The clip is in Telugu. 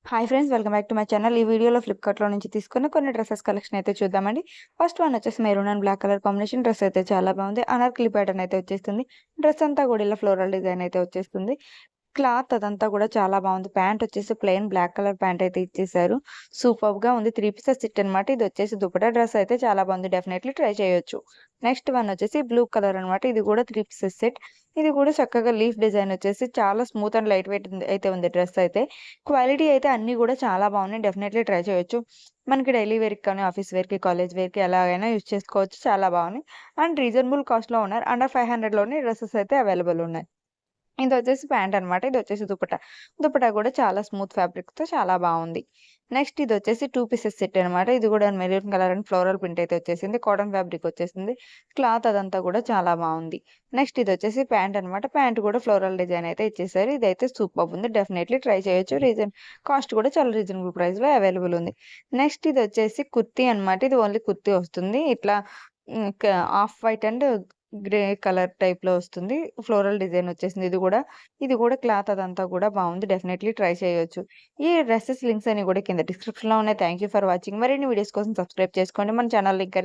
Hi friends, welcome back to my channel. ఈ వీడియోలో ఫ్లిప్‌కార్ట్‌లో నుంచి తీసుకున్న కొన్ని డ్రెసెస్ కలెక్షన్ అయితే చూద్దామండి. ఫస్ట్ వన్ వచ్చేసి maroon and black colour combination dress అయితే చాలా బాగుంది. అనార్కలి ప్యాటర్న్ అయితే వచ్చేస్తుంది. డ్రెస్ అంతా కూడా ఇలా ఫ్లోరల్ డిజైన్ అయితే వచ్చేస్తుంది. క్లాత్ అదంతా కూడా చాలా బాగుంది. ప్యాంట్ వచ్చేసి ప్లెయిన్ బ్లాక్ కలర్ ప్యాంట్ అయితే ఇచ్చేసారు. సూపర్బ్‌గా ఉంది. 3 పీసెస్ సెట్ అనమాట. ఇది వచ్చేసి దుపట్టా డ్రెస్ అయితే చాలా బాగుంది. డెఫినెట్‌లీ ట్రై చేయొచ్చు. నెక్స్ట్ వన్ వచ్చేసి బ్లూ కలర్ అనమాట. ఇది కూడా 3 పీసెస్ సెట్. ఇది కూడా చక్కగా లీఫ్ డిజైన్ వచ్చేసి చాలా స్మూత్ అండ్ లైట్ వెయిట్ అయితే ఉంది డ్రెస్ అయితే. క్వాలిటీ అయితే అన్నీ కూడా చాలా బాగున్నాయి. డెఫినెట్‌లీ ట్రై చేయొచ్చు. మనకి డైలీ వేర్‌కి కానీ, ఆఫీస్ వేర్‌కి, కాలేజ్ వేర్‌కి ఎలాగైనా యూజ్ చేసుకోవచ్చు. చాలా బాగున్నాయి. అండ్ రీజనబుల్ కాస్ట్‌లో ఉన్నారు. అండర్ 500లోనే డ్రెసెస్ అయితే అవైలబుల్ ఉన్నాయి. ఇదొచ్చేసి ప్యాంట్ అనమాట. ఇదొచ్చేసి దుపట్టా. దుపట్టా గూడా చాలా స్మూత్ ఫ్యాబ్రిక్‌తో చాలా బావుంది. నెక్స్ట్ ఇదొచ్చేసి 2 పీసెస్ సెట్ అనమాట. ఇది గూడా maroon colour and floral print అయితే వచ్చేసింది. కాటన్ ఫ్యాబ్రిక్ వచ్చేసింది. క్లాత్ అదంతా గూడా చాలా బావుంది. నెక్స్ట్ ఇదొచ్చేసి ప్యాంట్ అనమాట. ప్యాంట్ గూడా ఫ్లోరల్ డిజైన్ అయితే ఇచ్చేసారు. ఇదైతే సూపర్బ్ ఉంది. డెఫినైట్‌లీ ట్రై చేయొచ్చు. కాస్ట్ కూడా చాలా రీజనబుల్ ప్రైస్‌లో అవైలబుల్ ఉంది. నెక్స్ట్ ఇదొచ్చేసి కుర్తీ అనమాట. ఇది ఓన్లీ కుర్తీ వస్తుంది. ఇట్లా హ్మ్. Off white and grey colour టైప్‌లో వస్తుంది. ఫ్లోరల్ డిజైన్ వచ్చేసింది ఇది గూడా క్లాత్ అదంతా గూడా బావుంది. డెఫినైట్‌లీ ట్రై చేయొచ్చు. ఈ డ్రెసెస్ లింక్స్ అన్ని గూడా కింద డిస్క్రిప్షన్‌లో ఉన్నాయి. Thank you for watching. మరిన్ని వీడియోస్ కోసం సబ్స్క్రైబ్ చేసుకోండి. మన ఛానెల్‌ని ఇంకా